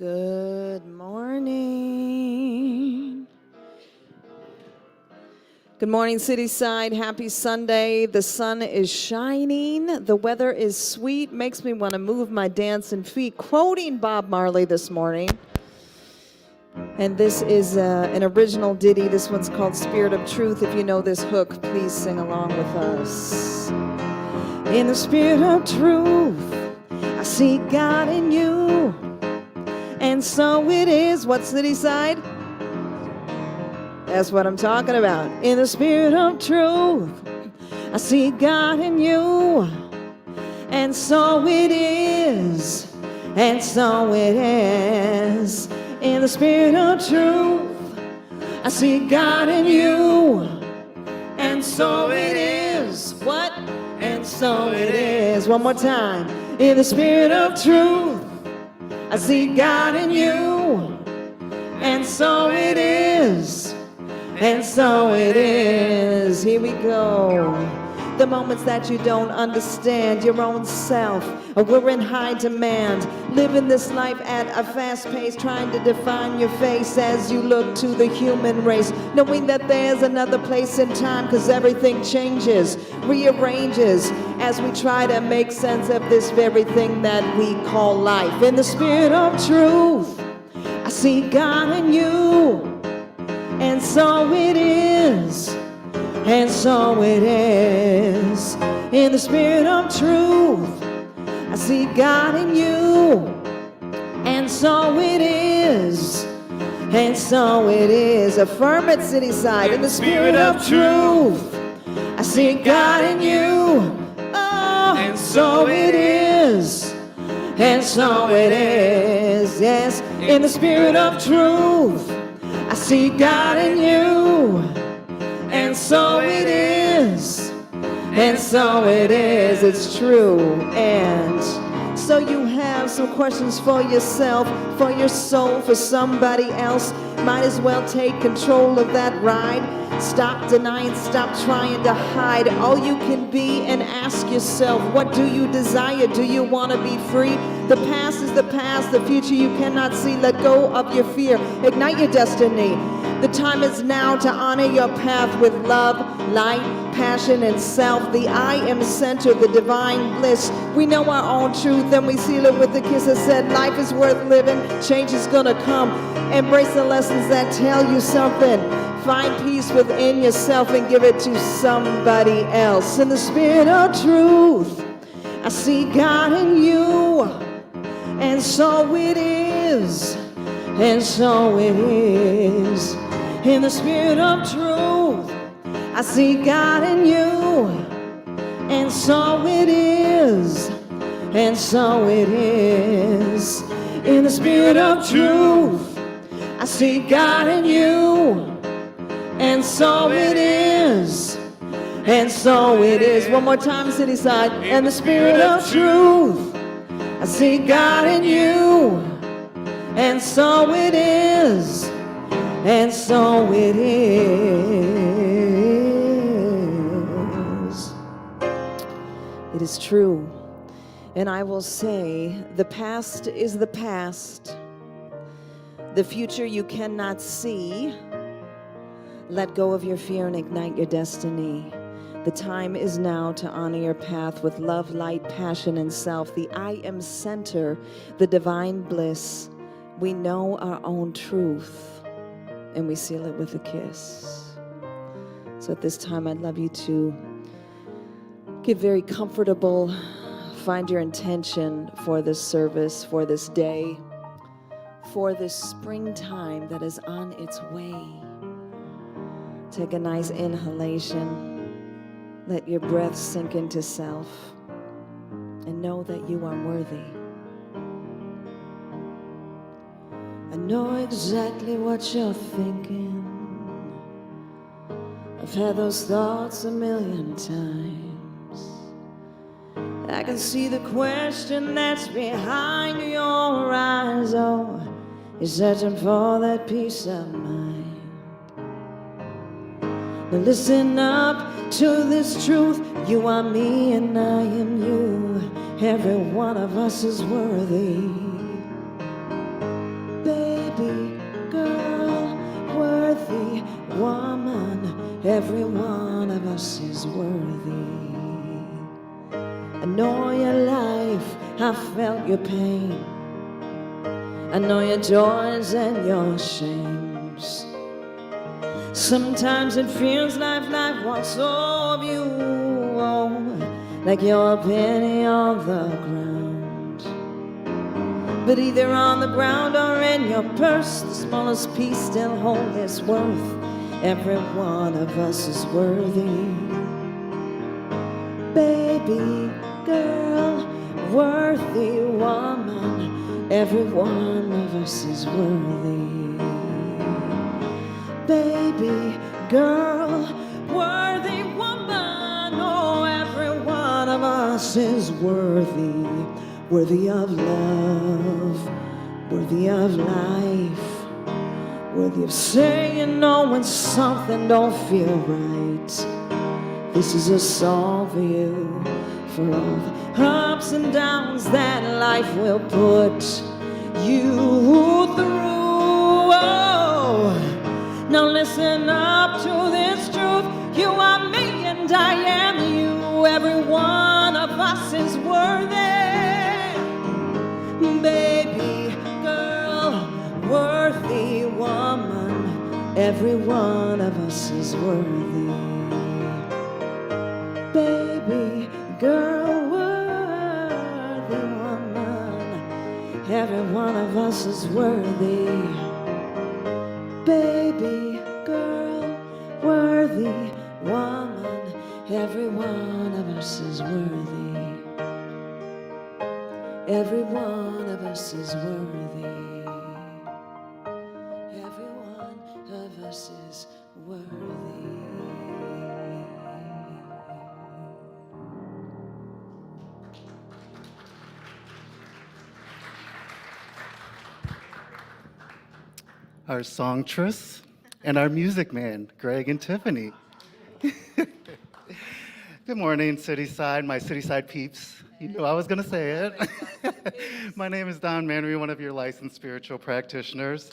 Good morning. Good morning, Cityside. Happy Sunday. The sun is shining. The weather is sweet. Makes me want to move my dancing feet. Quoting Bob Marley this morning. And this is an original ditty. This one's called Spirit of Truth. If you know this hook, please sing along with us. In the spirit of truth, I see God in you. And so it is. What Cityside? That's what I'm talking about. In the spirit of truth, I see God in you. And so it is. And so it is. In the spirit of truth, I see God in you. And so it is. What? And so it is. One more time. In the spirit of truth, I see God in you, and so it is, and so it is. Here we go. The moments that you don't understand your own self, we're in high demand, living this life at a fast pace, trying to define your face as you look to the human race, knowing that there's another place in time, because everything changes, rearranges, as we try to make sense of this very thing that we call life. In the spirit of truth, I see God in you, and so it is. And so it is. In the spirit of truth, I see God in you. And so it is. And so it is. Affirm it, Cityside. In the spirit of truth, I see God in you. Oh, and so it is. And so it is. Yes. In the spirit of truth, I see God in you. And so it is, and so it is, it's true. And so you have some questions for yourself, for your soul, for somebody else. Might as well take control of that ride. Stop denying, stop trying to hide all you can be, and ask yourself, what do you desire? Do you want to be free? The past is the past, the future you cannot see. Let go of your fear, ignite your destiny. The time is now to honor your path with love, light, passion, and self. The I am center, the divine bliss. We know our own truth and we seal it with a kiss that said life is worth living, change is gonna come. Embrace the lessons that tell you something. Find peace within yourself and give it to somebody else. In the spirit of truth, I see God in you. And so it is. And so it is. In the spirit of truth, I see God in you. And so it is. And so it is. In the spirit of truth, I see God in you. And so it is. And so it is. One more time, Cityside. In the spirit of truth, I see God in you. And so it is. And so it is. It is true. And I will say, the past is the past. The future you cannot see. Let go of your fear and ignite your destiny. The time is now to honor your path with love, light, passion, and self. The I am center, the divine bliss. We know our own truth, and we seal it with a kiss. So at this time, I'd love you to get very comfortable. Find your intention for this service, for this day, for this springtime that is on its way. Take a nice inhalation. Let your breath sink into self, and know that you are worthy. I know exactly what you're thinking. I've had those thoughts a million times. I can see the question that's behind your eyes. Oh, you're searching for that peace of mind. Now listen up to this truth. You are me and I am you. Every one of us is worthy. Every one of us is worthy. I know your life, I felt your pain. I know your joys and your shames. Sometimes it feels like life wants all of you, like you're a penny on the ground. But either on the ground or in your purse, the smallest piece still holds its worth. Every one of us is worthy. Baby girl, worthy woman, every one of us is worthy. Baby girl, worthy woman, oh, every one of us is worthy. Worthy of love, worthy of life, worthy of saying no when something don't feel right. This is a song for you, for all the ups and downs that life will put you through. Oh, now listen up to this truth. You are me and I am you. Every one of us is worthy. Baby girl, worthy woman, every one of us is worthy. Baby girl, worthy woman, every one of us is worthy. Baby girl, worthy woman, every one of us is worthy. Every one of us is worthy. Every one of us is worthy. Our songstress and our music man, Greg and Tiffany. Good morning, Cityside, my Cityside peeps. You knew I was going to say it. My name is Don Manry, one of your licensed spiritual practitioners.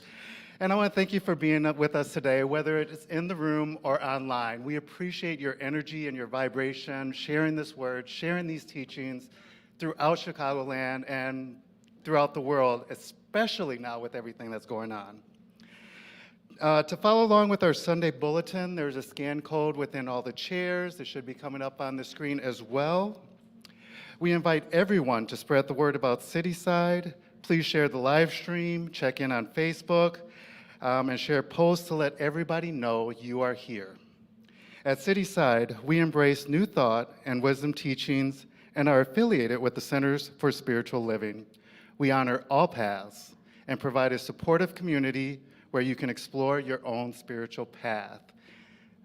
And I want to thank you for being up with us today, whether it is in the room or online. We appreciate your energy and your vibration, sharing this word, sharing these teachings throughout Chicagoland and throughout the world, especially now with everything that's going on. To follow along with our Sunday bulletin, there's a scan code within all the chairs. It should be coming up on the screen as well. We invite everyone to spread the word about Cityside. Please share the live stream, check in on Facebook, and share posts to let everybody know you are here. At Cityside, we embrace new thought and wisdom teachings and are affiliated with the Centers for Spiritual Living. We honor all paths and provide a supportive community where you can explore your own spiritual path.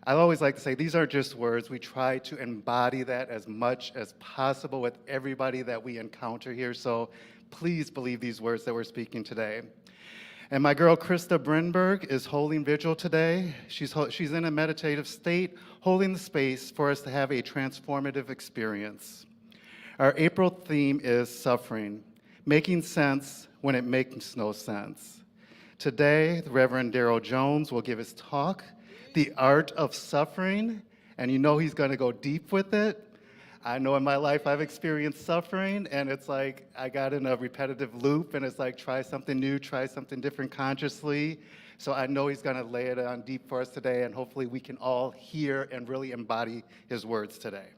I always like to say these aren't just words. We try to embody that as much as possible with everybody that we encounter here. So please believe these words that we're speaking today. And my girl Krista Brinberg is holding vigil today. She's in a meditative state, holding the space for us to have a transformative experience. Our April theme is suffering, making sense when it makes no sense. Today, the Reverend Darrell Jones will give his talk, The Art of Suffering, and you know he's going to go deep with it. I know in my life I've experienced suffering, and it's like I got in a repetitive loop, and it's like try something new, try something different consciously. So I know he's going to lay it on deep for us today, and hopefully we can all hear and really embody his words today.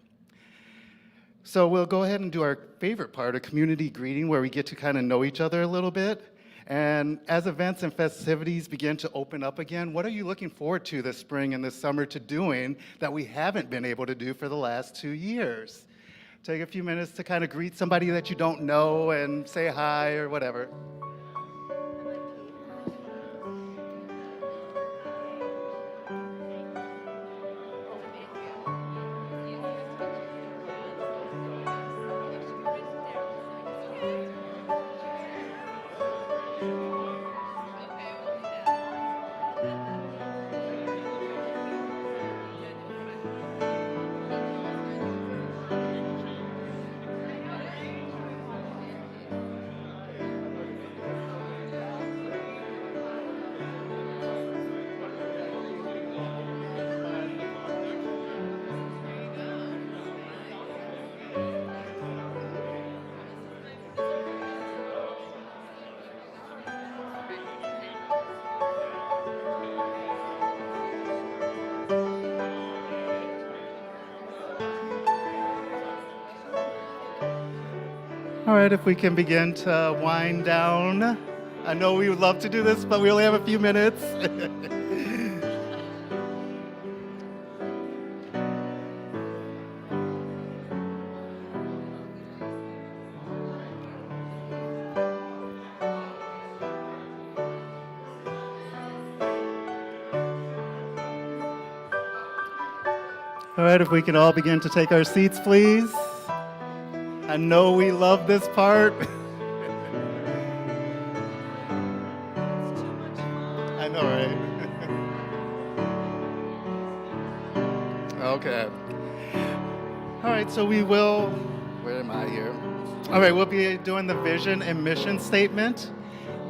So we'll go ahead and do our favorite part, a community greeting, where we get to kind of know each other a little bit. And as events and festivities begin to open up again, what are you looking forward to this spring and this summer to doing that we haven't been able to do for the last 2 years? Take a few minutes to kind of greet somebody that you don't know and say hi or whatever. All right, if we can begin to wind down. I know we would love to do this, but we only have a few minutes. All right, if we can all begin to take our seats, please. I know we love this part. I know, right? Okay. All right, so where am I here? All right, we'll be doing the vision and mission statement.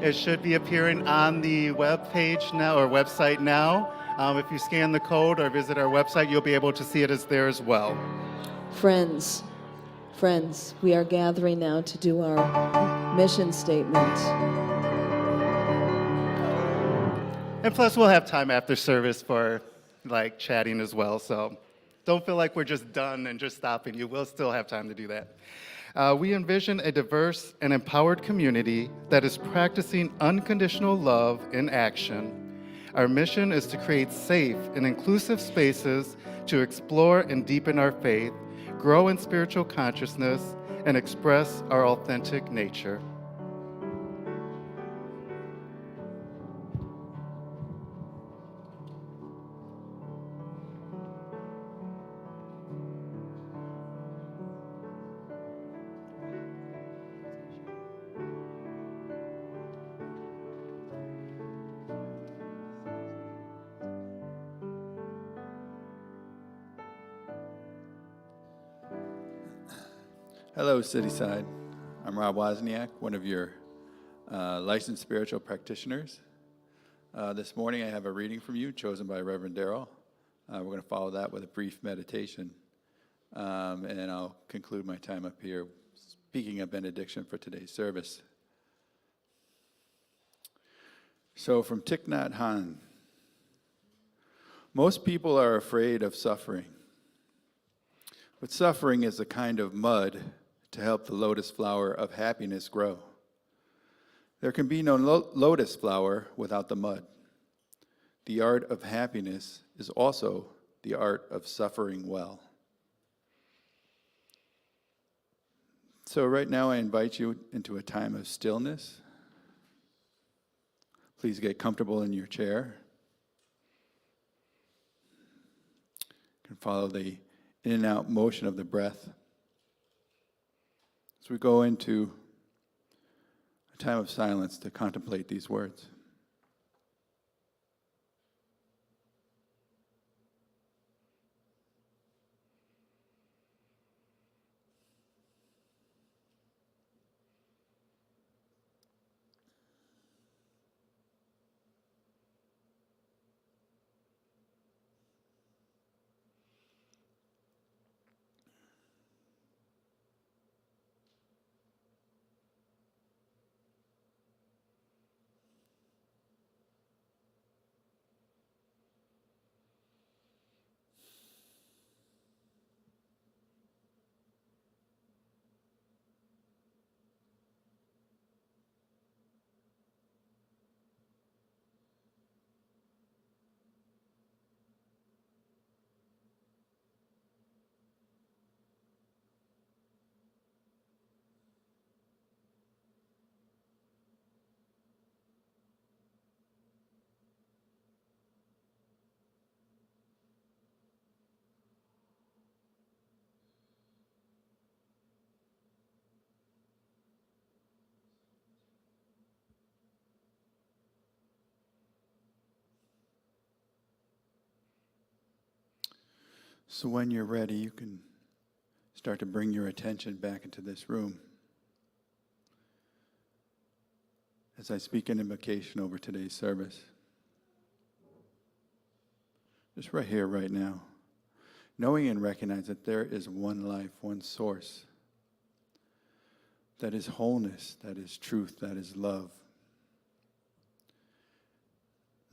It should be appearing on the web page now or website now. If you scan the code or visit our website, you'll be able to see it as there as well. Friends, we are gathering now to do our mission statement. And plus, we'll have time after service for like chatting as well. So don't feel like we're just done and just stopping you. We'll still have time to do that. We envision a diverse and empowered community that is practicing unconditional love in action. Our mission is to create safe and inclusive spaces to explore and deepen our faith, grow in spiritual consciousness, and express our authentic nature. Hello, Cityside. I'm Rob Wozniak, one of your licensed spiritual practitioners. This morning I have a reading from you chosen by Reverend Darrell. We're going to follow that with a brief meditation, and I'll conclude my time up here speaking a benediction for today's service. So from Thich Nhat Hanh, most people are afraid of suffering, but suffering is a kind of mud to help the lotus flower of happiness grow. There can be no lotus flower without the mud. The art of happiness is also the art of suffering well. So right now I invite you into a time of stillness. Please get comfortable in your chair. You can follow the in and out motion of the breath. As we go into a time of silence to contemplate these words. So when you're ready, you can start to bring your attention back into this room. As I speak an invocation over today's service, just right here, right now, knowing and recognize that there is one life, one source, that is wholeness, that is truth, that is love.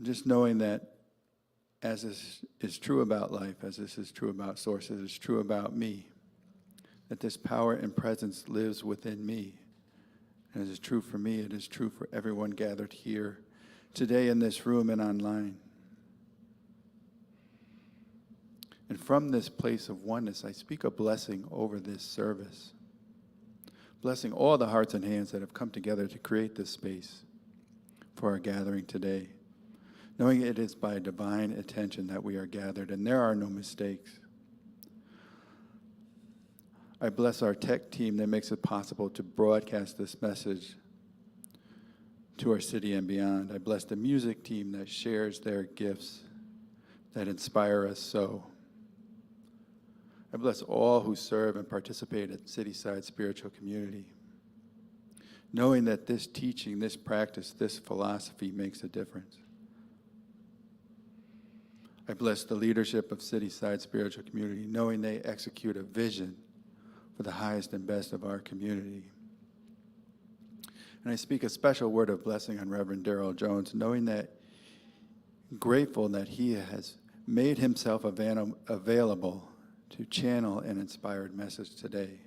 Just knowing that as this is true about life, as this is true about sources, it's true about me, that this power and presence lives within me. And it is true for me, it is true for everyone gathered here today in this room and online. And from this place of oneness, I speak a blessing over this service, blessing all the hearts and hands that have come together to create this space for our gathering today, knowing it is by divine attention that we are gathered, and there are no mistakes. I bless our tech team that makes it possible to broadcast this message to our city and beyond. I bless the music team that shares their gifts that inspire us so. I bless all who serve and participate at Cityside Spiritual Community, knowing that this teaching, this practice, this philosophy makes a difference. I bless the leadership of Cityside Spiritual Community, knowing they execute a vision for the highest and best of our community. And I speak a special word of blessing on Reverend Darrell Jones, knowing that, grateful that he has made himself available to channel an inspired message today,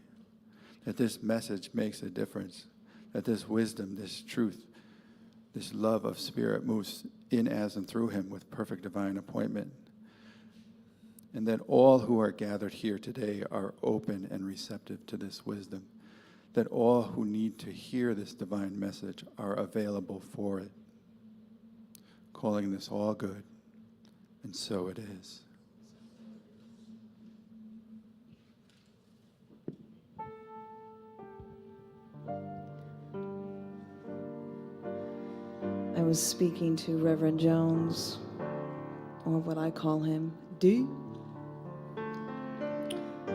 that this message makes a difference, that this wisdom, this truth, this love of spirit moves in as and through him with perfect divine appointment, and that all who are gathered here today are open and receptive to this wisdom, that all who need to hear this divine message are available for it, calling this all good, and so it is. I was speaking to Reverend Jones, or what I call him, D,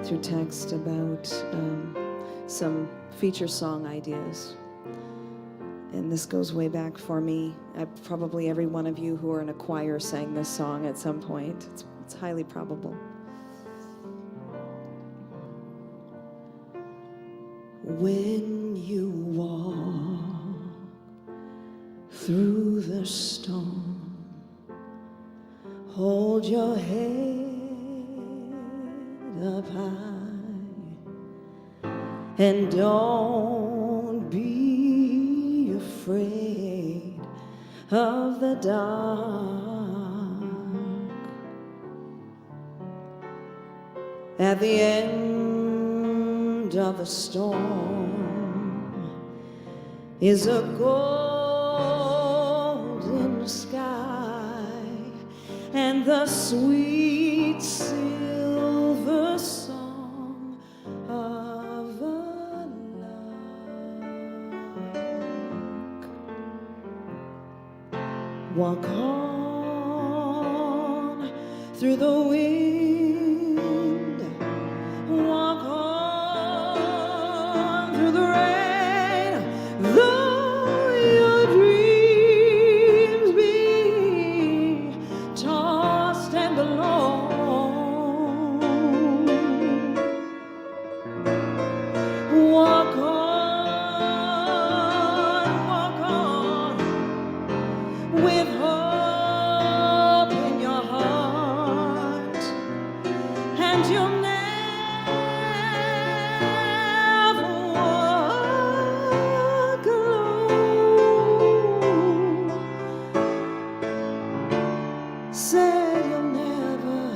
through text about some feature song ideas. And this goes way back for me. Probably every one of you who are in a choir sang this song at some point. It's highly probable. When you walk through the storm, hold your head up high, and don't be afraid of the dark. At the end of the storm is a golden sky and the sweet silver song of a lark. Walk on through the wind, walk on through the rain, though your dreams be tossed and blown. Walk on with hope in your heart, and you'll never walk alone. Said you'll never,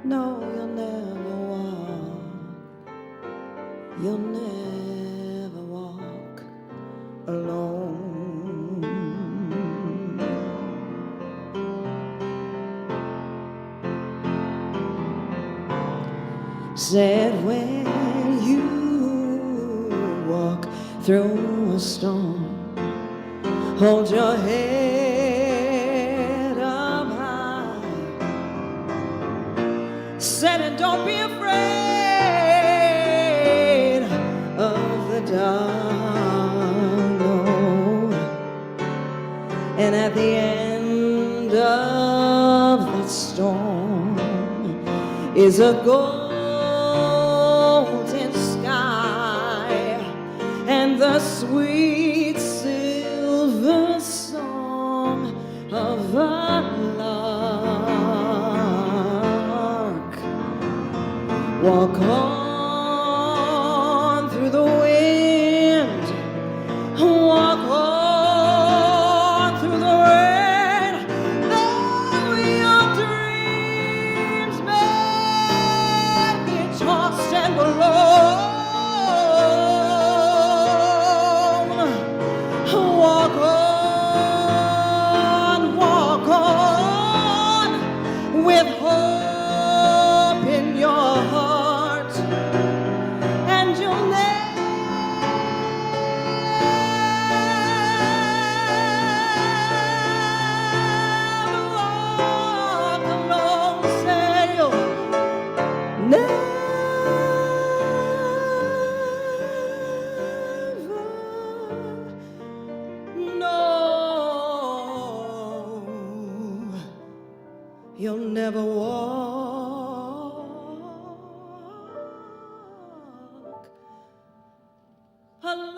no, you'll never walk, you'll never walk alone. Said when you walk through a storm, hold your head up high. Said and don't be afraid of the dark, no. And at the end of that storm is a golden sky and the sweet silver song of a lark. Walk on with hope in your heart, and you'll never walk alone. Say you'll never, no, you'll never walk alone.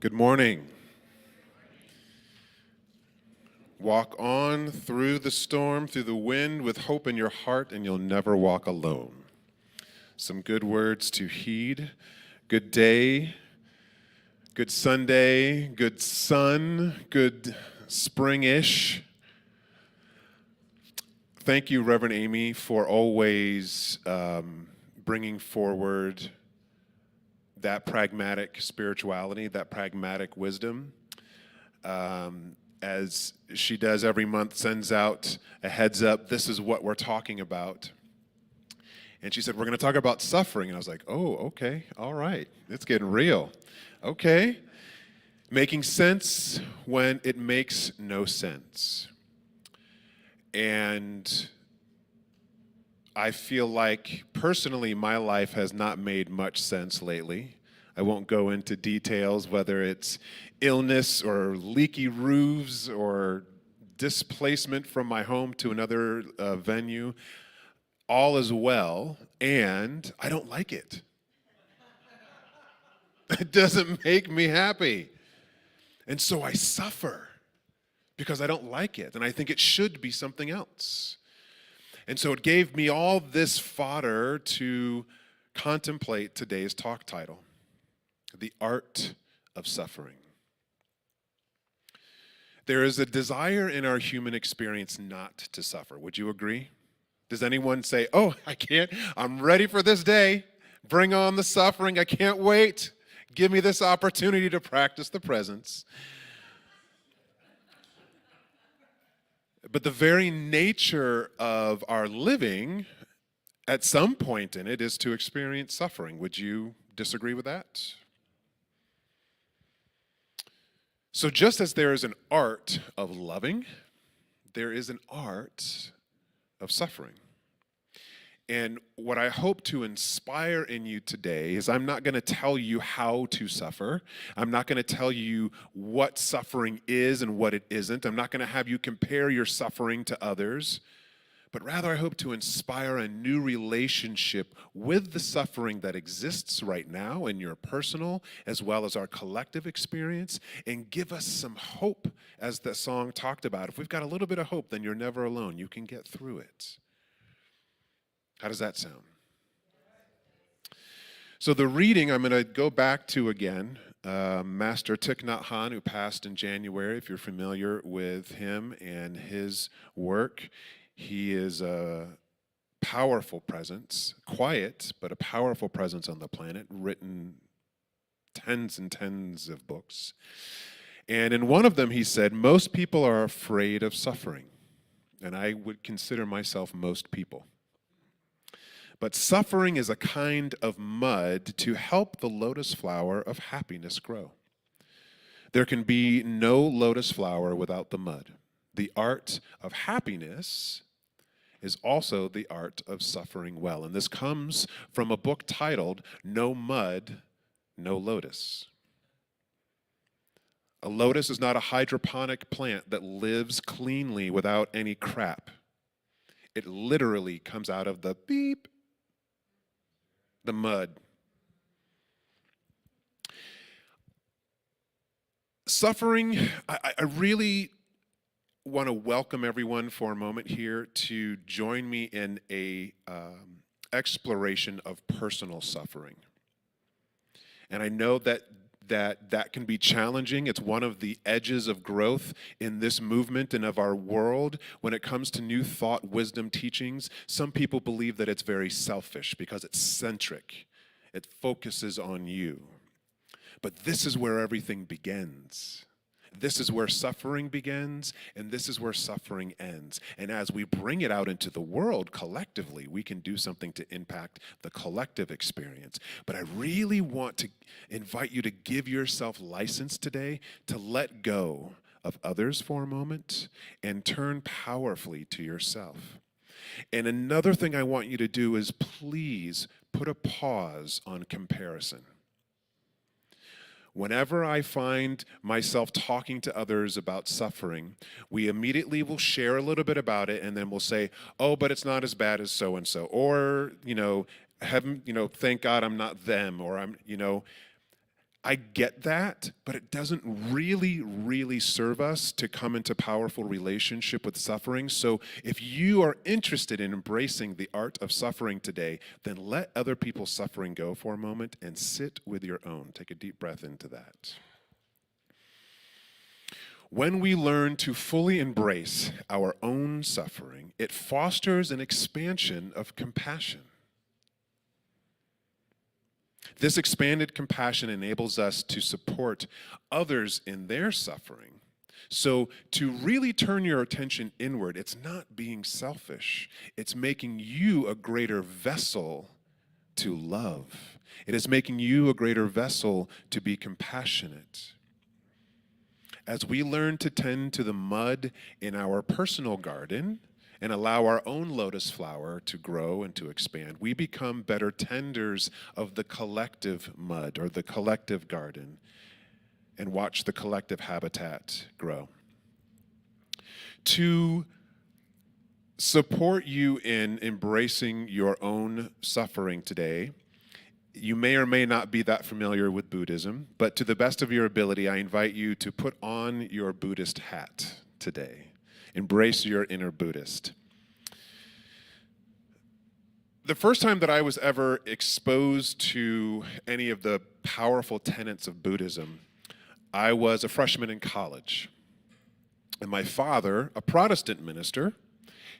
Good morning. Walk on through the storm, through the wind, with hope in your heart, and you'll never walk alone. Some good words to heed. Good day, good Sunday, good sun, good spring-ish. Thank you, Reverend Amy, for always bringing forward that pragmatic spirituality, that pragmatic wisdom. As she does every month, sends out a heads up, this is what we're talking about. And she said, we're going to talk about suffering. And I was like, oh, okay, all right, it's getting real. Okay. Making sense when it makes no sense. And I feel like personally my life has not made much sense lately. I won't go into details, whether it's illness or leaky roofs or displacement from my home to another venue. All is well, and I don't like it. It doesn't make me happy. And so I suffer because I don't like it, and I think it should be something else. And so it gave me all this fodder to contemplate today's talk title, The Art of Suffering. There is a desire in our human experience not to suffer. Would you agree? Does anyone say, oh, I can't, I'm ready for this day. Bring on the suffering, I can't wait. Give me this opportunity to practice the presence. But the very nature of our living, at some point in it, is to experience suffering. Would you disagree with that? So just as there is an art of loving, there is an art of suffering. And what I hope to inspire in you today is I'm not going to tell you how to suffer. I'm not going to tell you what suffering is and what it isn't. I'm not going to have you compare your suffering to others. But rather, I hope to inspire a new relationship with the suffering that exists right now in your personal as well as our collective experience, and give us some hope, as the song talked about. If we've got a little bit of hope, then you're never alone. You can get through it. How does that sound? So the reading I'm going to go back to again, Master Thich Nhat Hanh, who passed in January, if you're familiar with him and his work. He is a powerful presence, quiet, but a powerful presence on the planet, written tens and tens of books. And in one of them he said, most people are afraid of suffering. And I would consider myself most people. But suffering is a kind of mud to help the lotus flower of happiness grow. There can be no lotus flower without the mud. The art of happiness is also the art of suffering well. And this comes from a book titled, No Mud, No Lotus. A lotus is not a hydroponic plant that lives cleanly without any crap. It literally comes out of the beep, the mud. Suffering, I really want to welcome everyone for a moment here to join me in a exploration of personal suffering. And I know that can be challenging. It's one of the edges of growth in this movement and of our world. When it comes to new thought, wisdom teachings, some people believe that it's very selfish because it's centric. It focuses on you. But this is where everything begins. This is where suffering begins, and this is where suffering ends. And as we bring it out into the world collectively, we can do something to impact the collective experience. But I really want to invite you to give yourself license today to let go of others for a moment and turn powerfully to yourself. And another thing I want you to do is please put a pause on comparison. Whenever I find myself talking to others about suffering, we immediately will share a little bit about it, and then we'll say, oh, but it's not as bad as so-and-so. Or, thank God I'm not them. Or I get that, but it doesn't really serve us to come into powerful relationship with suffering. So if you are interested in embracing the art of suffering today, then let other people's suffering go for a moment and sit with your own. Take a deep breath into that. When we learn to fully embrace our own suffering, it fosters an expansion of compassion. This expanded compassion enables us to support others in their suffering. So to really turn your attention inward, it's not being selfish. It's making you a greater vessel to love. It is making you a greater vessel to be compassionate. As we learn to tend to the mud in our personal garden, and allow our own lotus flower to grow and to expand, we become better tenders of the collective mud or the collective garden and watch the collective habitat grow. To support you in embracing your own suffering today, you may or may not be that familiar with Buddhism, but to the best of your ability, I invite you to put on your Buddhist hat today. Embrace your inner Buddhist. The first time that I was ever exposed to any of the powerful tenets of Buddhism, I was a freshman in college. And my father, a Protestant minister,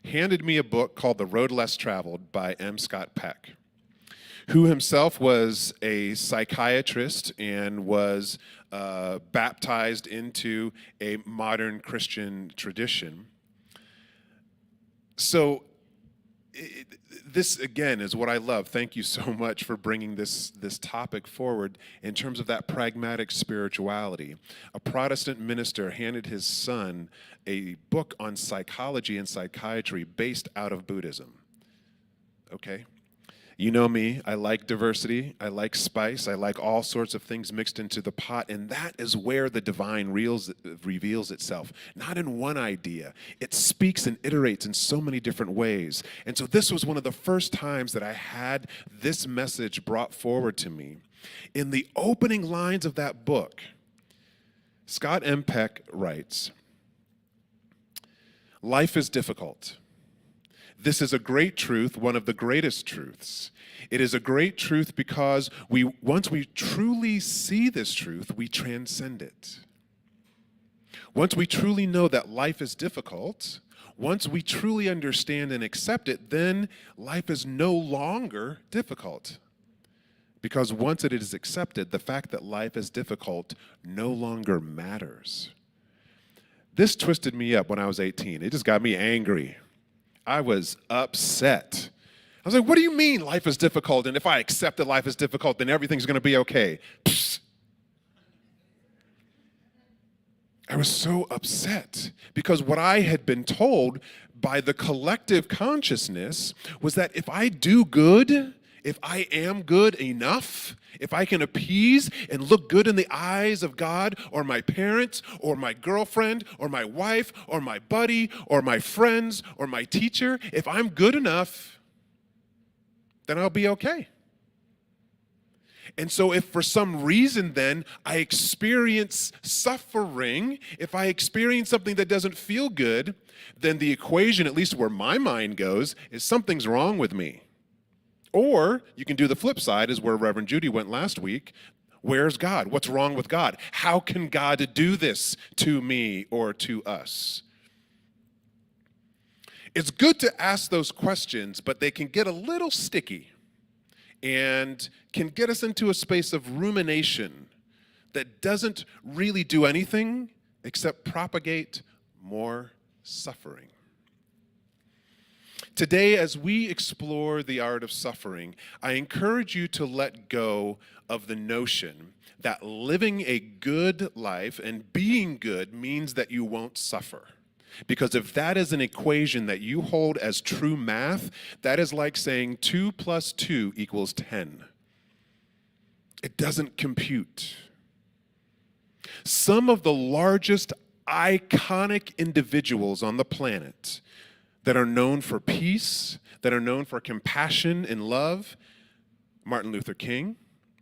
handed me a book called The Road Less Traveled by M. Scott Peck, who himself was a psychiatrist and was baptized into a modern Christian tradition. So this, again, is what I love. Thank you so much for bringing this topic forward in terms of that pragmatic spirituality. A Protestant minister handed his son a book on psychology and psychiatry based out of Buddhism. Okay? You know me, I like diversity, I like spice, I like all sorts of things mixed into the pot, and that is where the divine reveals itself. Not in one idea. It speaks and iterates in so many different ways. And so this was one of the first times that I had this message brought forward to me. In the opening lines of that book, Scott M. Peck writes, "Life is difficult. This is a great truth, one of the greatest truths. It is a great truth because once we truly see this truth, we transcend it. Once we truly know that life is difficult, once we truly understand and accept it, then life is no longer difficult. Because once it is accepted, the fact that life is difficult no longer matters." This twisted me up when I was 18. It just got me angry. I was upset. I was like, what do you mean life is difficult? And if I accept that life is difficult, then everything's going to be okay. Psst. I was so upset because what I had been told by the collective consciousness was that if I do good, if I am good enough, if I can appease and look good in the eyes of God or my parents or my girlfriend or my wife or my buddy or my friends or my teacher, if I'm good enough, then I'll be okay. And so if for some reason then I experience suffering, if I experience something that doesn't feel good, then the equation, at least where my mind goes, is something's wrong with me. Or you can do the flip side, is where Reverend Judy went last week. Where's God? What's wrong with God? How can God do this to me or to us? It's good to ask those questions, but they can get a little sticky and can get us into a space of rumination that doesn't really do anything except propagate more suffering. Today, as we explore the art of suffering, I encourage you to let go of the notion that living a good life and being good means that you won't suffer. Because if that is an equation that you hold as true math, that is like saying 2 + 2 = 10. It doesn't compute. Some of the largest iconic individuals on the planet that are known for peace, that are known for compassion and love, Martin Luther King,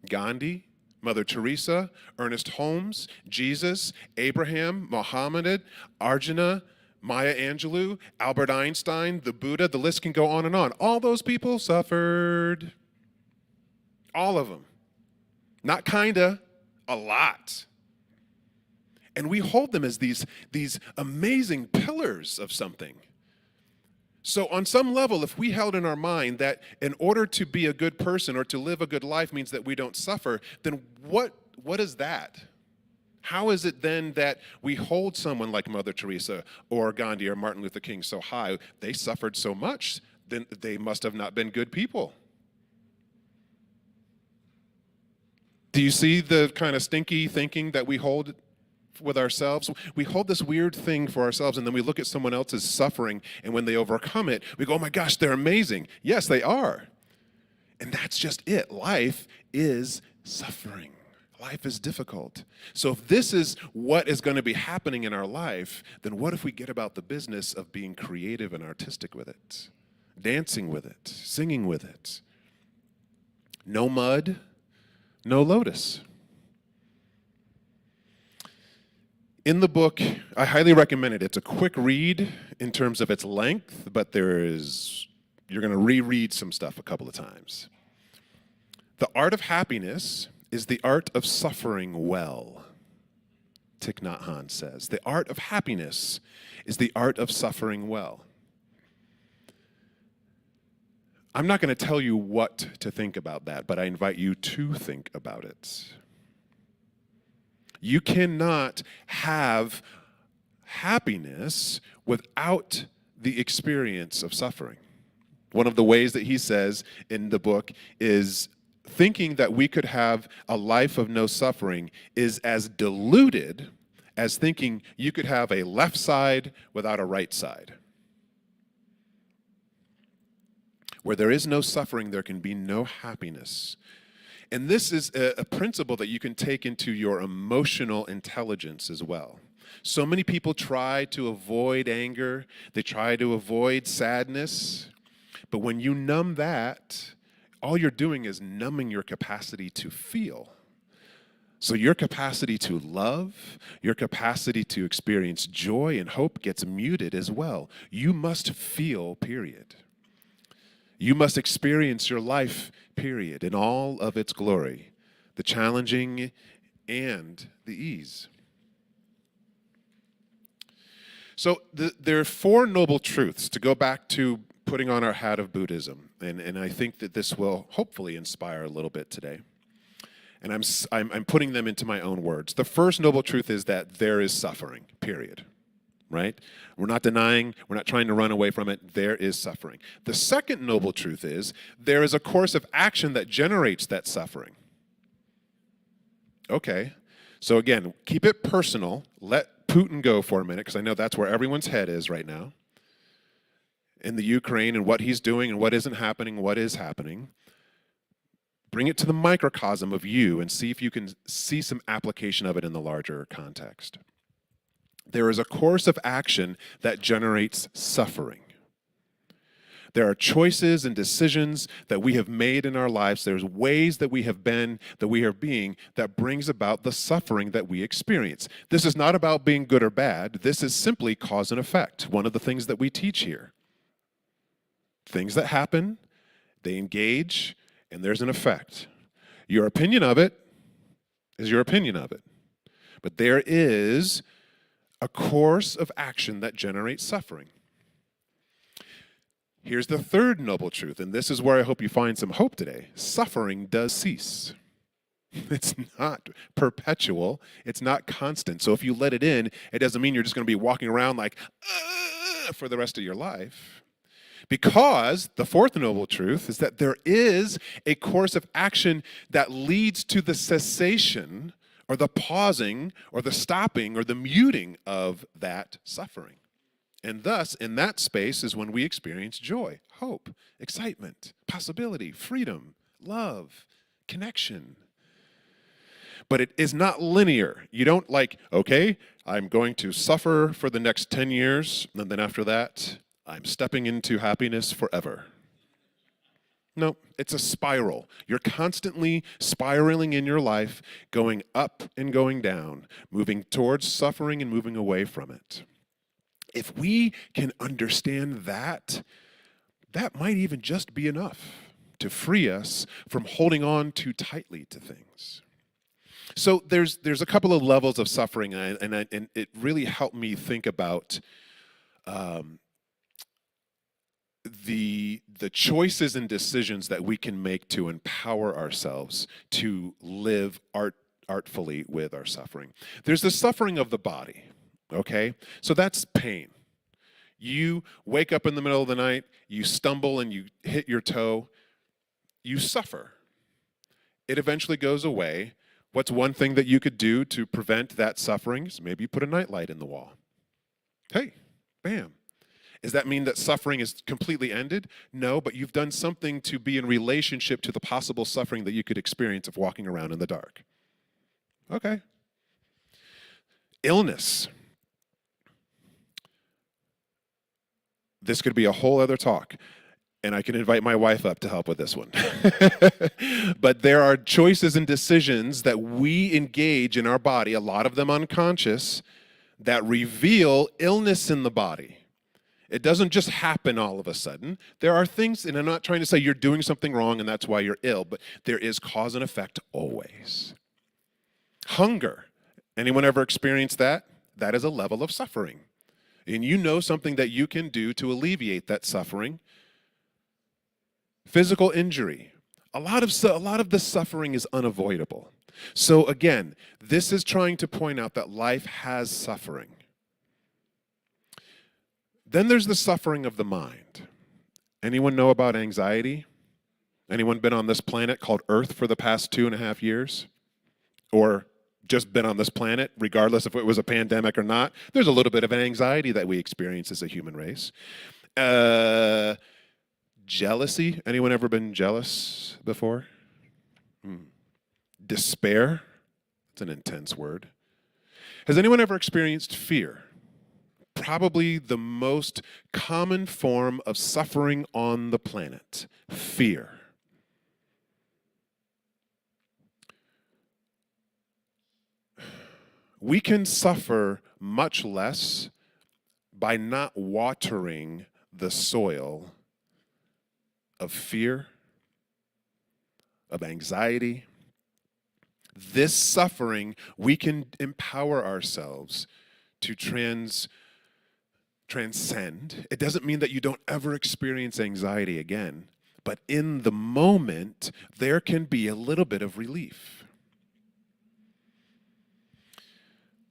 Gandhi, Mother Teresa, Ernest Holmes, Jesus, Abraham, Muhammad, Arjuna, Maya Angelou, Albert Einstein, the Buddha, the list can go on and on. All those people suffered. All of them. Not kinda, a lot. And we hold them as these amazing pillars of something. So on some level, if we held in our mind that in order to be a good person or to live a good life means that we don't suffer, then what is that? How is it then that we hold someone like Mother Teresa or Gandhi or Martin Luther King so high? They suffered so much, then they must have not been good people. Do you see the kind of stinky thinking that we hold with ourselves? We hold this weird thing for ourselves, and then we look at someone else's suffering, and when they overcome it, we go, oh my gosh, they're amazing. Yes, they are. And that's just it. Life is suffering. Life is difficult. So if this is what is going to be happening in our life, then what if we get about the business of being creative and artistic with it, dancing with it, singing with it? No mud, no lotus. In the book, I highly recommend it. It's a quick read in terms of its length, but you're going to reread some stuff a couple of times. The Art of Happiness is the art of suffering well, Thich Nhat Hanh says. The art of happiness is the art of suffering well. I'm not going to tell you what to think about that, but I invite you to think about it. You cannot have happiness without the experience of suffering. One of the ways that he says in the book is thinking that we could have a life of no suffering is as deluded as thinking you could have a left side without a right side. Where there is no suffering, there can be no happiness. And this is a principle that you can take into your emotional intelligence as well. So many people try to avoid anger, they try to avoid sadness, but when you numb that, all you're doing is numbing your capacity to feel. So your capacity to love, your capacity to experience joy and hope gets muted as well. You must feel, period. You must experience your life, period, in all of its glory, the challenging and the ease. So there are 4 noble truths, to go back to putting on our hat of Buddhism, and I think that this will hopefully inspire a little bit today. And I'm putting them into my own words. The first noble truth is that there is suffering, period. Right? We're not denying, we're not trying to run away from it. There is suffering. The second noble truth is there is a course of action that generates that suffering. Okay, so again, keep it personal. Let Putin go for a minute, because I know that's where everyone's head is right now. In the Ukraine and what he's doing and what isn't happening, what is happening. Bring it to the microcosm of you and see if you can see some application of it in the larger context. There is a course of action that generates suffering. There are choices and decisions that we have made in our lives. There's ways that we have been, that we are being, that brings about the suffering that we experience. This is not about being good or bad. This is simply cause and effect, one of the things that we teach here. Things that happen, they engage, and there's an effect. Your opinion of it is your opinion of it. But there is a course of action that generates suffering. Here's the third noble truth, and this is where I hope you find some hope today. Suffering does cease. It's not perpetual. It's not constant. So if you let it in, it doesn't mean you're just going to be walking around like, for the rest of your life. Because the fourth noble truth is that there is a course of action that leads to the cessation or the pausing or the stopping or the muting of that suffering. And thus, in that space is when we experience joy, hope, excitement, possibility, freedom, love, connection. But it is not linear. You don't like, okay, I'm going to suffer for the next 10 years, and then after that, I'm stepping into happiness forever. No, it's a spiral. You're constantly spiraling in your life, going up and going down, moving towards suffering and moving away from it. If we can understand that, that might even just be enough to free us from holding on too tightly to things. So there's a couple of levels of suffering, and it really helped me think about the choices and decisions that we can make to empower ourselves to live artfully with our suffering. There's the suffering of the body. Okay, so that's pain. You wake up in the middle of the night, you stumble and you hit your toe, you suffer. It eventually goes away. What's one thing that you could do to prevent that suffering? Is maybe you put a nightlight in the wall. Hey, bam. Does that mean that suffering is completely ended? No, but you've done something to be in relationship to the possible suffering that you could experience of walking around in the dark. Okay. Illness. This could be a whole other talk, and I can invite my wife up to help with this one. But there are choices and decisions that we engage in our body, a lot of them unconscious, that reveal illness in the body. It doesn't just happen all of a sudden. There are things, and I'm not trying to say you're doing something wrong and that's why you're ill, but there is cause and effect always. Hunger. Anyone ever experienced that? That is a level of suffering. And you know something that you can do to alleviate that suffering. Physical injury. A lot of the suffering is unavoidable. So again, this is trying to point out that life has suffering. Then there's the suffering of the mind. Anyone know about anxiety? Anyone been on this planet called Earth for the past 2.5 years? Or just been on this planet, regardless if it was a pandemic or not? There's a little bit of anxiety that we experience as a human race. Jealousy. Anyone ever been jealous before? Despair. It's an intense word. Has anyone ever experienced fear? Probably the most common form of suffering on the planet. Fear. We can suffer much less by not watering the soil of fear, of anxiety. This suffering, we can empower ourselves to transcend. It doesn't mean that you don't ever experience anxiety again, but in the moment, there can be a little bit of relief.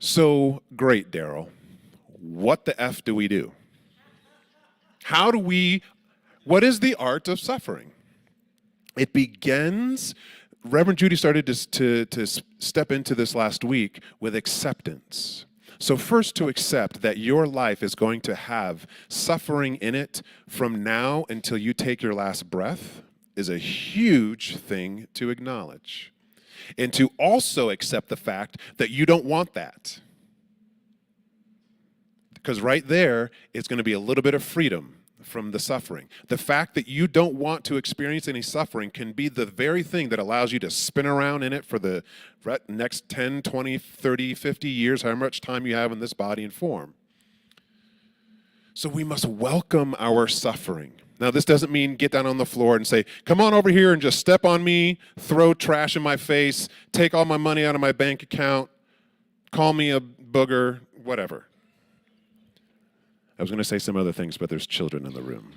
So, great, Darrell. What the F do we do? What is the art of suffering? It begins, Reverend Judy started to step into this last week with acceptance. So first, to accept that your life is going to have suffering in it from now until you take your last breath is a huge thing to acknowledge. And to also accept the fact that you don't want that. Because right there, it's going to be a little bit of freedom from the suffering. The fact that you don't want to experience any suffering can be the very thing that allows you to spin around in it for the next 10, 20, 30, 50 years, however much time you have in this body and form. So we must welcome our suffering. Now, this doesn't mean get down on the floor and say, come on over here and just step on me, throw trash in my face, take all my money out of my bank account, call me a booger, whatever. I was going to say some other things, but there's children in the room.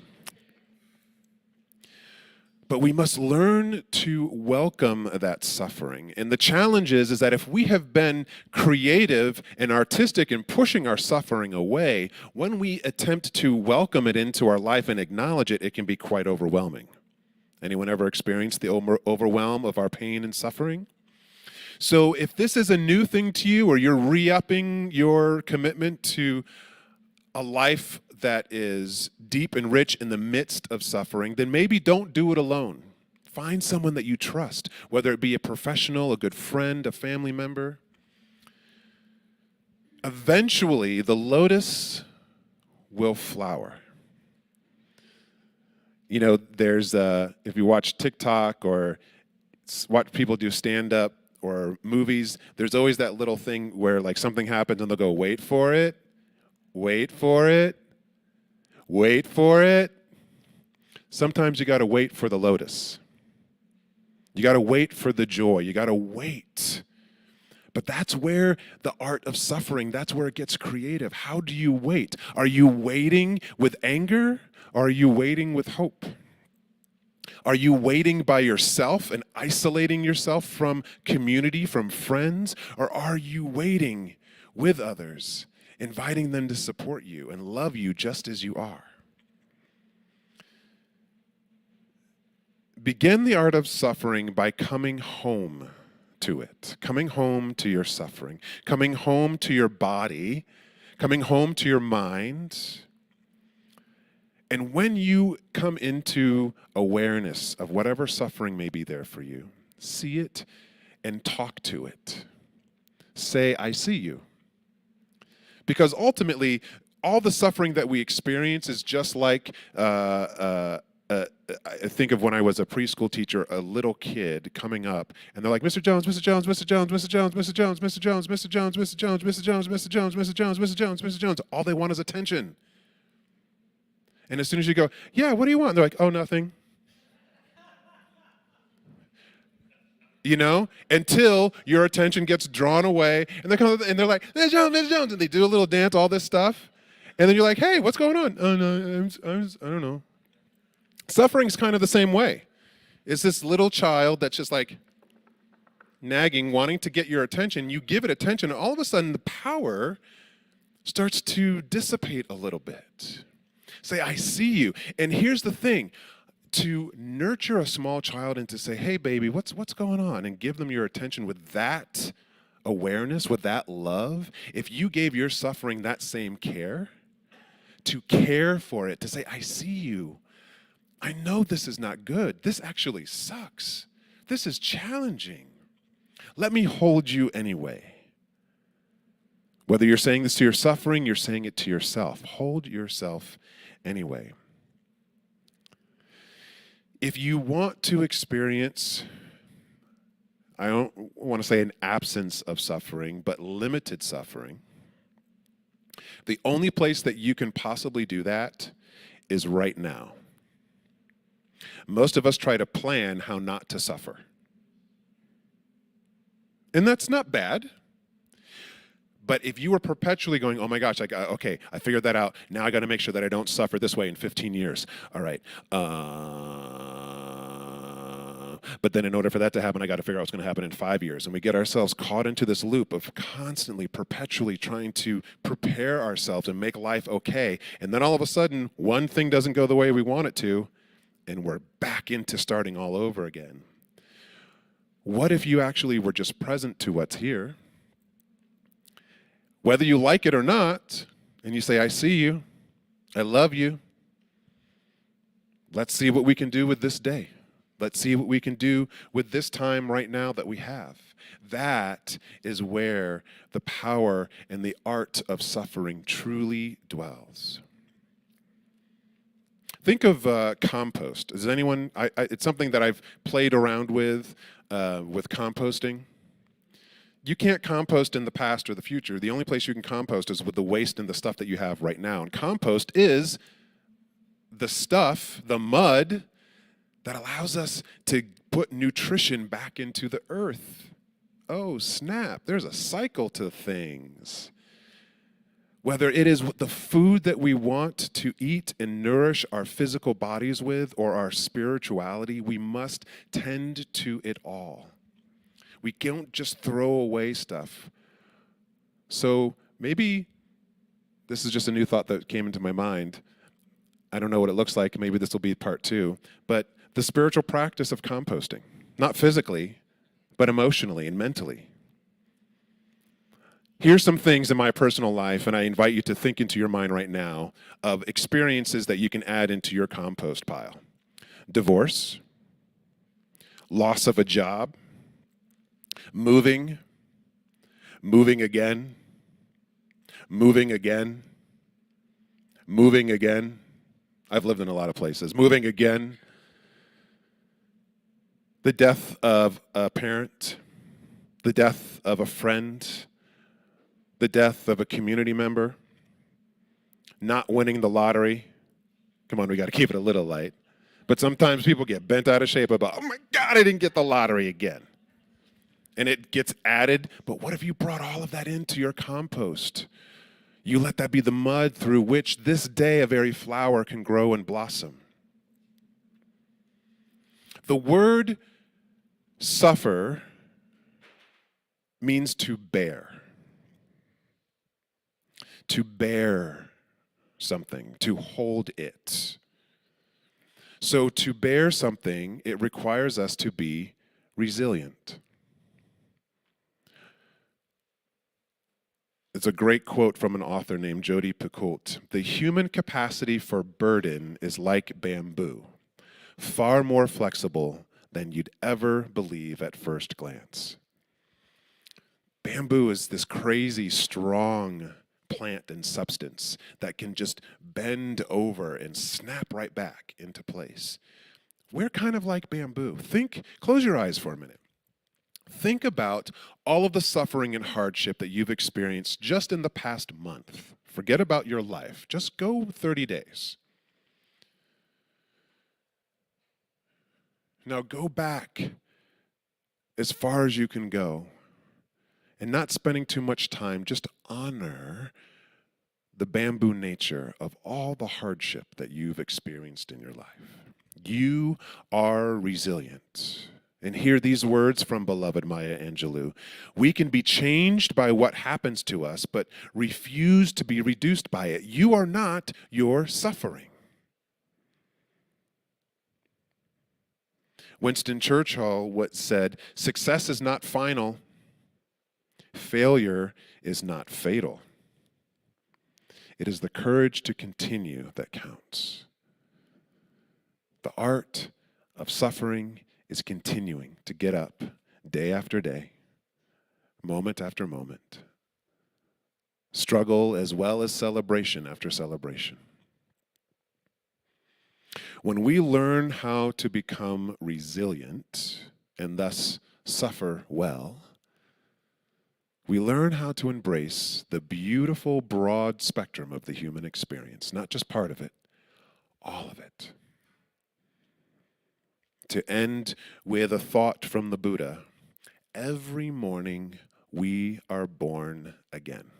But we must learn to welcome that suffering. And the challenge is that if we have been creative and artistic in pushing our suffering away, when we attempt to welcome it into our life and acknowledge it, it can be quite overwhelming. Anyone ever experienced the overwhelm of our pain and suffering? So if this is a new thing to you, or you're re-upping your commitment to a life that is deep and rich in the midst of suffering, then maybe don't do it alone. Find someone that you trust, whether it be a professional, a good friend, a family member. Eventually, the lotus will flower. You know, there's, if you watch TikTok or watch people do stand-up or movies, there's always that little thing where like something happens and they'll go, wait for it. Wait for it. Wait for it. Sometimes you got to wait for the lotus. You got to wait for the joy. You got to wait. But that's where the art of suffering, that's where it gets creative. How do you wait? Are you waiting with anger, or are you waiting with hope? Are you waiting by yourself and isolating yourself from community, from friends, or are you waiting with others, inviting them to support you and love you just as you are? Begin the art of suffering by coming home to it, coming home to your suffering, coming home to your body, coming home to your mind. And when you come into awareness of whatever suffering may be there for you, see it and talk to it. Say, I see you. Because ultimately, all the suffering that we experience is just like, I think of when I was a preschool teacher, a little kid coming up, and they're like, Mr. Jones, Mr. Jones, Mr. Jones, Mr. Jones, Mr. Jones, Mr. Jones, Mr. Jones, Mr. Jones, Mr. Jones, Mr. Jones, Mr. Jones, Mr. Jones, Mr. Jones, Mr. Jones. All they want is attention. And as soon as you go, yeah, what do you want? They're like, oh, nothing. You know, until your attention gets drawn away, and they come and they're like, Mr. Jones, Mr. Jones, and they do a little dance, all this stuff, and then you're like, hey, what's going on? Oh no, I don't know. Suffering's kind of the same way. It's this little child that's just like nagging, wanting to get your attention. You give it attention, and all of a sudden the power starts to dissipate a little bit. Say, I see you. And here's the thing. To nurture a small child and to say, hey, baby, what's going on? And give them your attention with that awareness, with that love. If you gave your suffering that same care, to care for it, to say, I see you. I know this is not good. This actually sucks. This is challenging. Let me hold you anyway. Whether you're saying this to your suffering, you're saying it to yourself. Hold yourself anyway. If you want to experience, I don't want to say an absence of suffering, but limited suffering, the only place that you can possibly do that is right now. Most of us try to plan how not to suffer. And that's not bad. But if you were perpetually going, oh my gosh, okay, I figured that out. Now I got to make sure that I don't suffer this way in 15 years. All right. But then in order for that to happen, I got to figure out what's going to happen in 5 years. And we get ourselves caught into this loop of constantly, perpetually trying to prepare ourselves and make life okay. And then all of a sudden, one thing doesn't go the way we want it to, and we're back into starting all over again. What if you actually were just present to what's here? Whether you like it or not, and you say, I see you, I love you, let's see what we can do with this day. Let's see what we can do with this time right now that we have. That is where the power and the art of suffering truly dwells. Think of compost. Is anyone? It's something that I've played around with composting. You can't compost in the past or the future. The only place you can compost is with the waste and the stuff that you have right now. And compost is the stuff, the mud, that allows us to put nutrition back into the earth. Oh, snap. There's a cycle to things. Whether it is the food that we want to eat and nourish our physical bodies with or our spirituality, we must tend to it all. We don't just throw away stuff. So maybe this is just a new thought that came into my mind. I don't know what it looks like. Maybe this will be part 2. But the spiritual practice of composting, not physically, but emotionally and mentally. Here's some things in my personal life, and I invite you to think into your mind right now of experiences that you can add into your compost pile. Divorce, loss of a job, moving again, moving again, moving again. I've lived in a lot of places. Moving again. The death of a parent, the death of a friend, the death of a community member, not winning the lottery. Come on, we got to keep it a little light. But sometimes people get bent out of shape about, oh my God, I didn't get the lottery again. And it gets added, but what if you brought all of that into your compost? You let that be the mud through which this day a very flower can grow and blossom. The word suffer means to bear. To bear something, to hold it. So to bear something, it requires us to be resilient. It's a great quote from an author named Jodi Picoult. The human capacity for burden is like bamboo, far more flexible than you'd ever believe at first glance. Bamboo is this crazy, strong plant and substance that can just bend over and snap right back into place. We're kind of like bamboo. Close your eyes for a minute. Think about all of the suffering and hardship that you've experienced just in the past month. Forget about your life. Just go 30 days. Now go back as far as you can go and not spending too much time. Just honor the bamboo nature of all the hardship that you've experienced in your life. You are resilient. And hear these words from beloved Maya Angelou. We can be changed by what happens to us, but refuse to be reduced by it. You are not your suffering. Winston Churchill said, success is not final. Failure is not fatal. It is the courage to continue that counts. The art of suffering is continuing to get up day after day, moment after moment. Struggle as well as celebration after celebration. When we learn how to become resilient and thus suffer well, we learn how to embrace the beautiful, broad spectrum of the human experience, not just part of it, all of it. To end with a thought from the Buddha, every morning we are born again.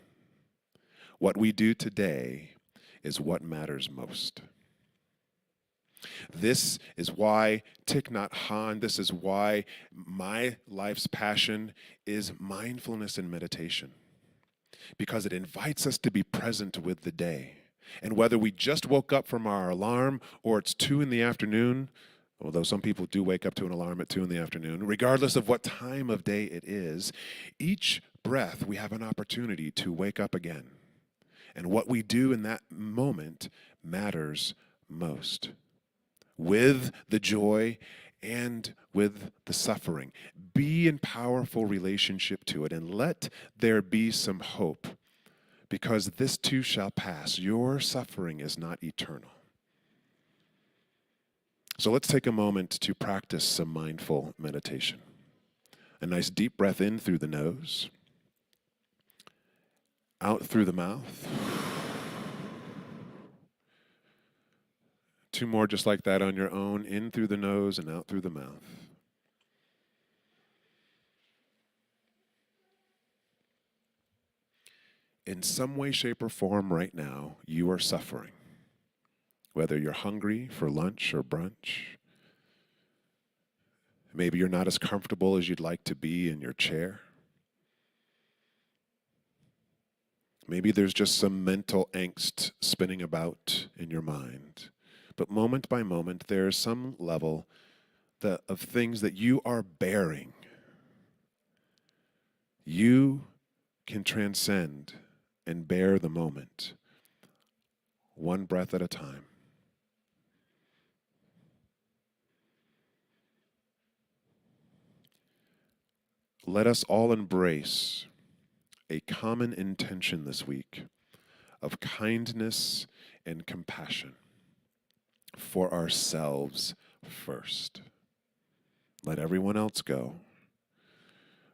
What we do today is what matters most. This is why Thich Nhat Hanh, this is why my life's passion is mindfulness and meditation. Because it invites us to be present with the day. And whether we just woke up from our alarm or it's 2 p.m, although some people do wake up to an alarm at 2 p.m, regardless of what time of day it is, each breath we have an opportunity to wake up again. And what we do in that moment matters most. With the joy and with the suffering. Be in powerful relationship to it and let there be some hope, because this too shall pass. Your suffering is not eternal. So let's take a moment to practice some mindful meditation. A nice deep breath in through the nose, out through the mouth. 2 more just like that on your own, in through the nose and out through the mouth. In some way, shape, or form right now, you are suffering. Whether you're hungry for lunch or brunch, maybe you're not as comfortable as you'd like to be in your chair. Maybe there's just some mental angst spinning about in your mind. But moment by moment, there's some level of things that you are bearing. You can transcend and bear the moment, one breath at a time. Let us all embrace a common intention this week of kindness and compassion for ourselves first. Let everyone else go.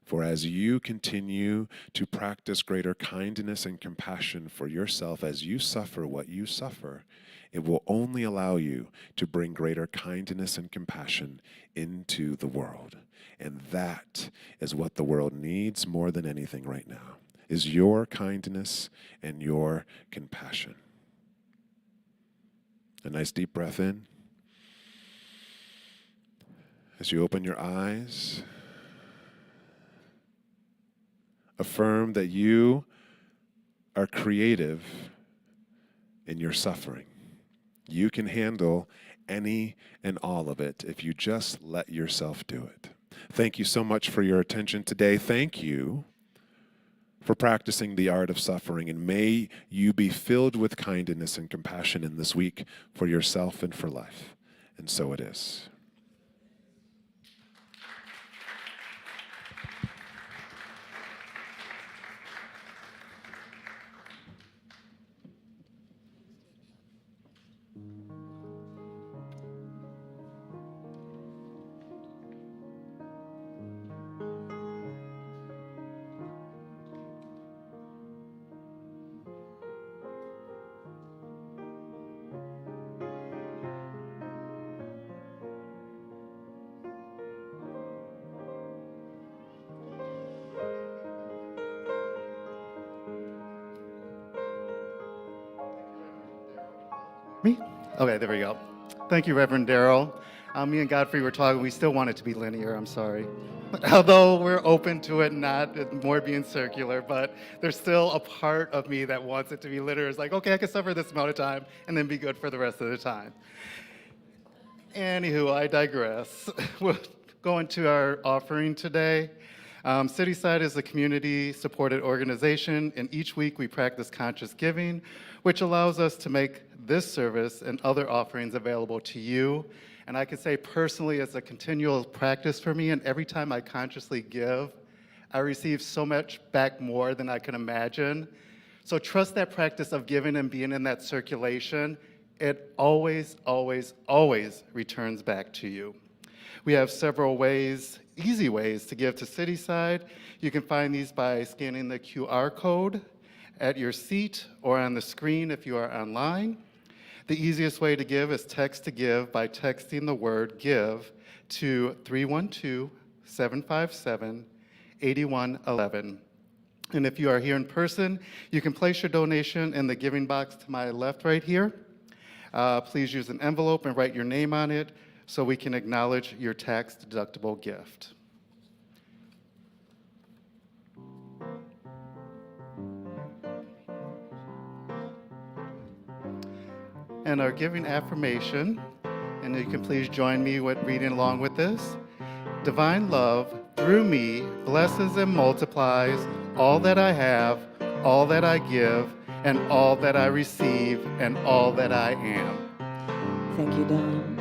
For as you continue to practice greater kindness and compassion for yourself, as you suffer what you suffer, it will only allow you to bring greater kindness and compassion into the world. And that is what the world needs more than anything right now, is your kindness and your compassion. A nice deep breath in. As you open your eyes, affirm that you are creative in your suffering. You can handle any and all of it if you just let yourself do it. Thank you so much for your attention today. Thank you for practicing the art of suffering, and may you be filled with kindness and compassion in this week for yourself and for life. And so it is. Me? Okay, there we go. Thank you, Reverend Darrell. Me and Godfrey were talking. We still want it to be linear. I'm sorry. Although we're open to it not more being circular, but there's still a part of me that wants it to be linear. It's like, okay, I can suffer this amount of time and then be good for the rest of the time. Anywho, I digress. We'll go into our offering today. Cityside is a community-supported organization, and each week we practice conscious giving, which allows us to make this service and other offerings available to you. And I can say personally, it's a continual practice for me, and every time I consciously give, I receive so much back more than I can imagine. So trust that practice of giving and being in that circulation. It always, always, always returns back to you. We have several ways, easy ways to give to Cityside. You can find these by scanning the QR code at your seat or on the screen if you are online. The easiest way to give is text to give by texting the word give to 312-757-8111. And if you are here in person, you can place your donation in the giving box to my left right here. Please use an envelope and write your name on it so we can acknowledge your tax-deductible gift. And our giving affirmation, and you can please join me with reading along with this. Divine love, through me, blesses and multiplies all that I have, all that I give, and all that I receive, and all that I am. Thank you, Don.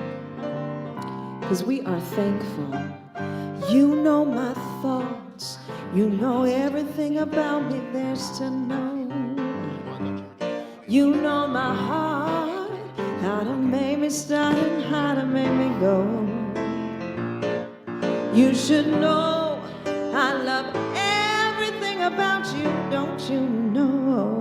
Because we are thankful. You know my thoughts. You know everything about me there's to know. You know my heart, how to make me start and how to make me go. You should know I love everything about you. Don't you know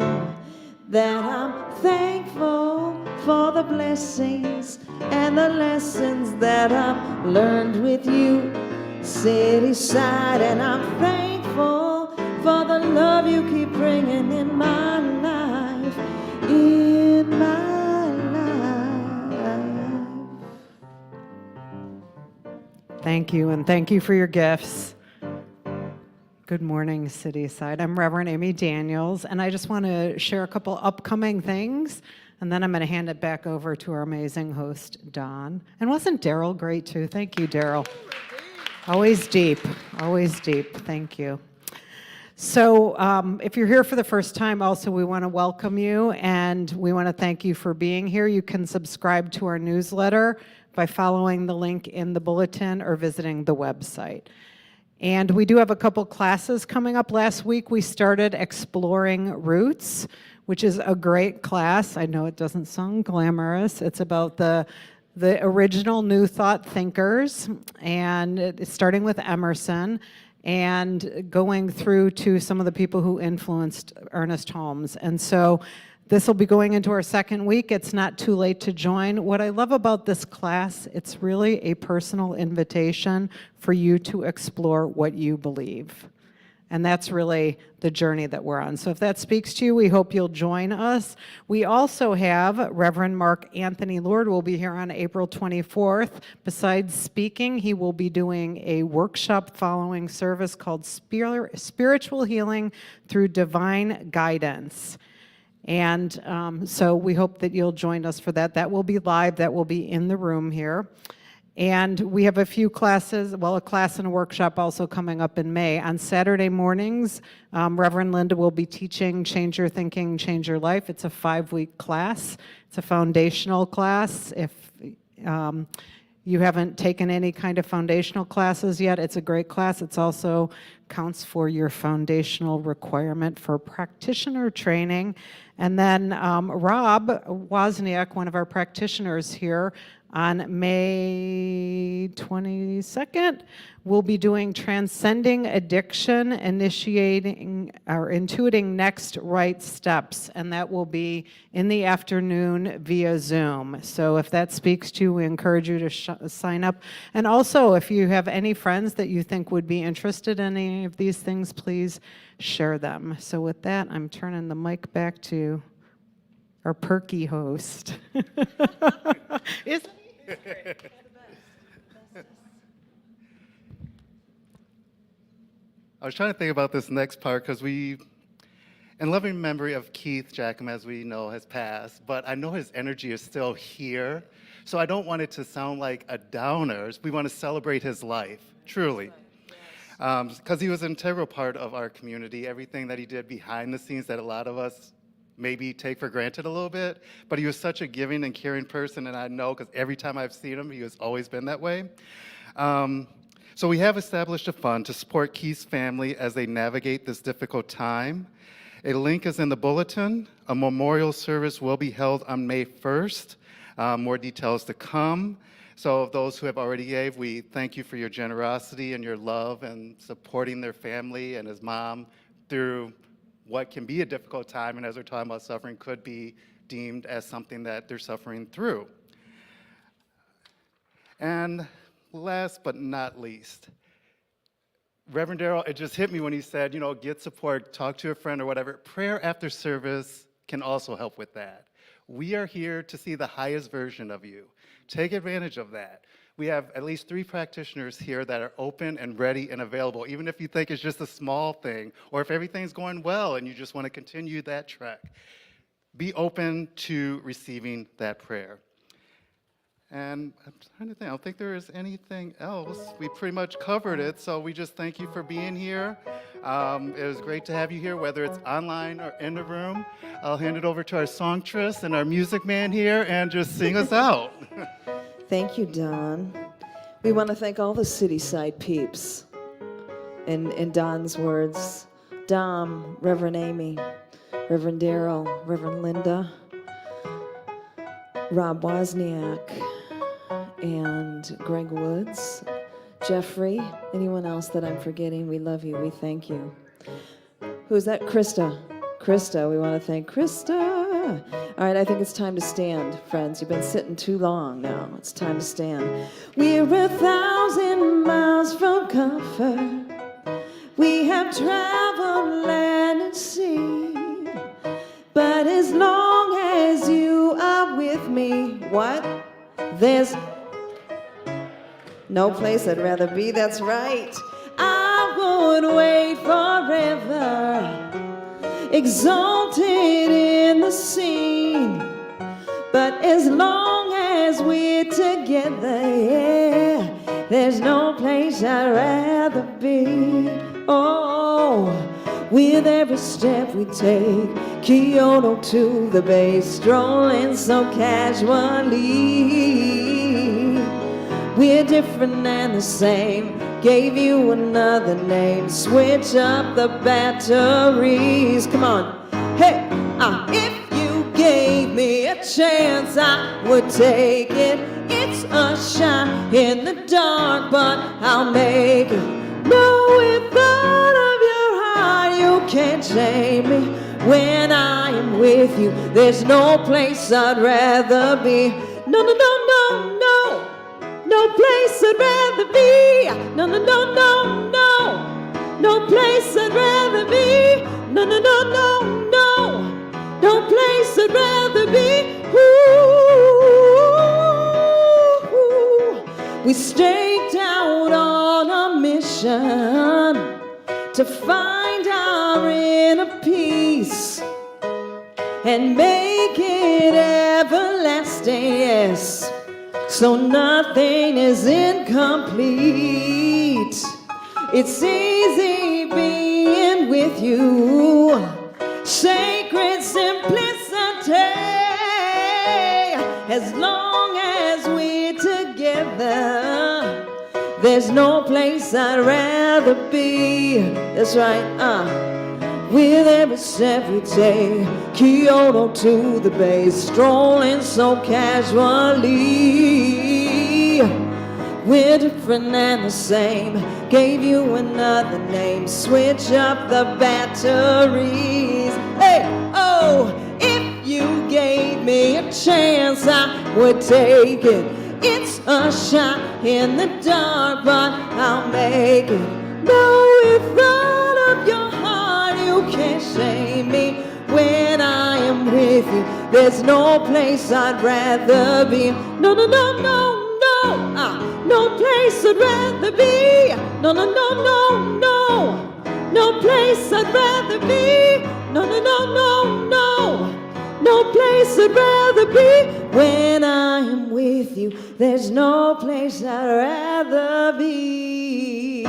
that I'm thankful for the blessings and the lessons that I've learned with you, city side, and I'm thankful for the love you keep bringing in my life, in my life. Thank you, and thank you for your gifts. Good morning, Cityside. I'm Reverend Amy Daniels, and I just want to share a couple upcoming things, and then I'm going to hand it back over to our amazing host, Don. And wasn't Darrell great, too? Thank you, Darrell. Always deep, always deep. Thank you. So if you're here for the first time, also, we want to welcome you, and we want to thank you for being here. You can subscribe to our newsletter by following the link in the bulletin or visiting the website. And we do have a couple classes coming up. Last week, we started Exploring Roots, which is a great class. I know it doesn't sound glamorous. It's about the original New Thought thinkers, and it's starting with Emerson and going through to some of the people who influenced Ernest Holmes. And so this will be going into our second week. It's not too late to join. What I love about this class, it's really a personal invitation for you to explore what you believe. And that's really the journey that we're on. So if that speaks to you, we hope you'll join us. We also have Reverend Mark Anthony Lord will be here on April 24th. Besides speaking, he will be doing a workshop following service called Spiritual Healing Through Divine Guidance. And so we hope that you'll join us for that. That will be live. That will be in the room here. And we have a few classes, well, a class and a workshop also coming up in May. On Saturday mornings, Reverend Linda will be teaching Change Your Thinking, Change Your Life. It's a 5-week class. It's a foundational class. If you haven't taken any kind of foundational classes yet, it's a great class. It's also counts for your foundational requirement for practitioner training. And then Rob Wozniak, one of our practitioners here, on May 22nd, we'll be doing Transcending Addiction, Initiating or Intuiting Next Right Steps, and that will be in the afternoon via Zoom. So if that speaks to you, we encourage you to sign up. And also, if you have any friends that you think would be interested in any of these things, please share them. So with that, I'm turning the mic back to our perky host. Isn't he? I was trying to think about this next part because in loving memory of Keith Jackham, as we know, has passed, but I know his energy is still here, so I don't want it to sound like a downer. We want to celebrate his life, truly, because he was an integral part of our community, everything that he did behind the scenes that a lot of us maybe take for granted a little bit, but he was such a giving and caring person, and I know because every time I've seen him, he has always been that way. So we have established a fund to support Keith's family as they navigate this difficult time. A link is in the bulletin. A memorial service will be held on May 1st. More details to come. So those who have already gave, we thank you for your generosity and your love and supporting their family and his mom through what can be a difficult time, and as we're talking about suffering, could be deemed as something that they're suffering through. And last but not least, Reverend Darrell, it just hit me when he said, get support, talk to a friend or whatever. Prayer after service can also help with that. We are here to see the highest version of you. Take advantage of that. We have at least 3 practitioners here that are open and ready and available, even if you think it's just a small thing, or if everything's going well and you just want to continue that track. Be open to receiving that prayer. And I'm trying to think, I don't think there is anything else. We pretty much covered it, so we just thank you for being here. It was great to have you here, whether it's online or in the room. I'll hand it over to our songstress and our music man here and just sing us out. Thank you, Don. We want to thank all the Cityside peeps. In Don's words, Dom, Reverend Amy, Reverend Darrell, Reverend Linda, Rob Wozniak, and Greg Woods, Jeffrey, anyone else that I'm forgetting, we love you, we thank you. Who's that? Krista. Krista, we want to thank Krista. All right, I think it's time to stand, friends. You've been sitting too long now. It's time to stand. We're 1,000 miles from comfort. We have traveled land and sea. But as long as you are with me, what? There's no place I'd rather be, that's right. I would wait forever, exalted in the scene. But as long as we're together, yeah, there's no place I'd rather be. Oh, with every step we take, Kyoto to the Bay, strolling so casually. We're different and the same, gave you another name, switch up the batteries. Come on, hey, if you gave me a chance, I would take it. It's a shot in the dark, but I'll make it. No, without of your heart, you can't shame me. When I am with you, there's no place I'd rather be. No, no, no, no, no. No place I'd rather be. No, no, no, no, no. No place I'd rather be. No, no, no, no, no. No place I'd rather be. Ooh. We staked out on a mission to find our inner peace and make it everlasting, yes. So nothing is incomplete. It's easy being with you. Sacred simplicity. As long as we're together, there's no place I'd rather be. That's right, With every step we take, Kyoto to the Bay, strolling so casually. We're different and the same, gave you another name, switch up the batteries. Hey, oh, if you gave me a chance, I would take it. It's a shot in the dark, but I'll make it. No, without of your heart, you can't shame me. When I am with you, there's no place I'd rather be. No, no, no, no, no. No place I'd rather be. No, no, no, no, no. No place I'd rather be. No, no, no, no, no. No place I'd rather be. When I am with you, there's no place I'd rather be.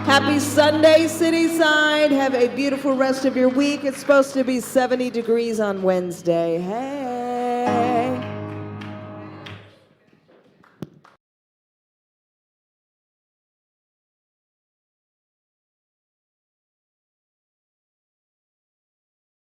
Happy Sunday, Cityside. Have a beautiful rest of your week. It's supposed to be 70 degrees on Wednesday. Hey.